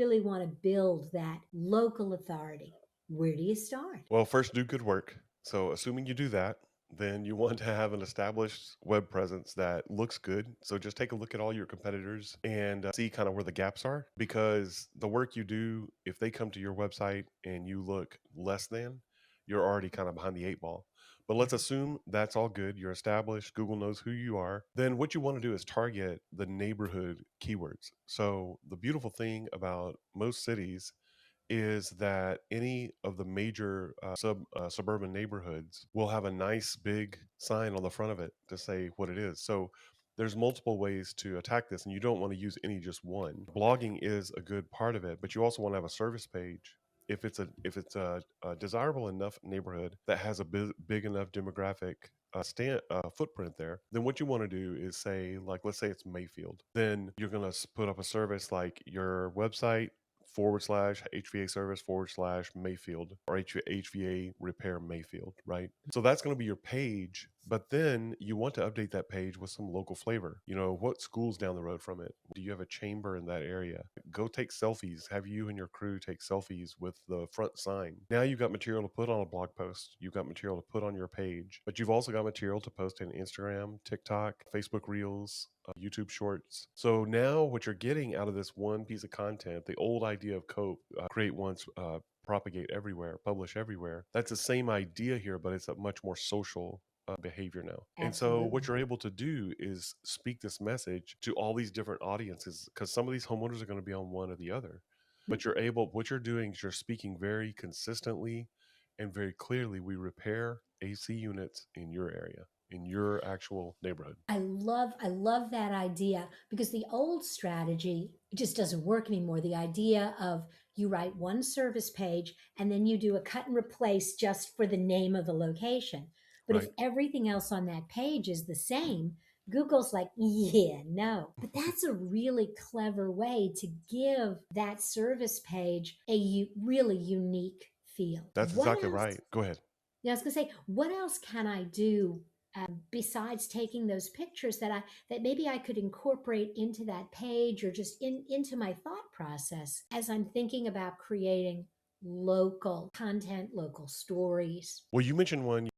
really want to build that local authority, where do you start? Well, first, do good work. So, assuming you do that, then you want to have an established web presence that looks good. So, just take a look at all your competitors and see kind of where the gaps are because the work you do, if they come to your website and you look less than, you're already kind of behind the eight ball. But let's Right. assume that's all good. You're established. Google knows who you are. Then what you want to do is target the neighborhood keywords. So, the beautiful thing about most cities is that any of the major suburban neighborhoods will have a nice big sign on the front of it to say what it is. So there's multiple ways to attack this, and you don't want to use any just one. Blogging is a good part of it, but you also want to have a service page. If it's a desirable enough neighborhood that has a big enough demographic footprint there, then what you want to do is say, like, let's say it's Mayfield. Then you're going to put up a service like your website / HVA service / Mayfield or HVA repair Mayfield, right? So that's going to be your page. But then you want to update that page with some local flavor. You know, what school's down the road from it? Do you have a chamber in that area? Go take selfies. Have you and your crew take selfies with the front sign. Now you've got material to put on a blog post. You've got material to put on your page, but you've also got material to post in Instagram, TikTok, Facebook Reels, YouTube Shorts. So now what you're getting out of this one piece of content, the old idea of create once, propagate everywhere, publish everywhere. That's the same idea here, but it's a much more social behavior now. And so what Absolutely. you're able to do is speak this message to all these different audiences because some of these homeowners are going to be on one or the other. But what you're doing is you're speaking very consistently and very clearly. We repair AC units in your area, in your actual neighborhood. I love that idea because the old strategy just doesn't work anymore. The idea of you write one service page and then you do a cut and replace just for the name of the location. But if Right. everything else on that page is the same, Google's like, yeah, no. But that's a really clever way to give that service page a really unique feel. That's What exactly else? right. Go ahead. Yeah, I was gonna say, what else can I do besides taking those pictures that maybe I could incorporate into that page or just into my thought process as I'm thinking about creating local content, local stories? Well, you mentioned one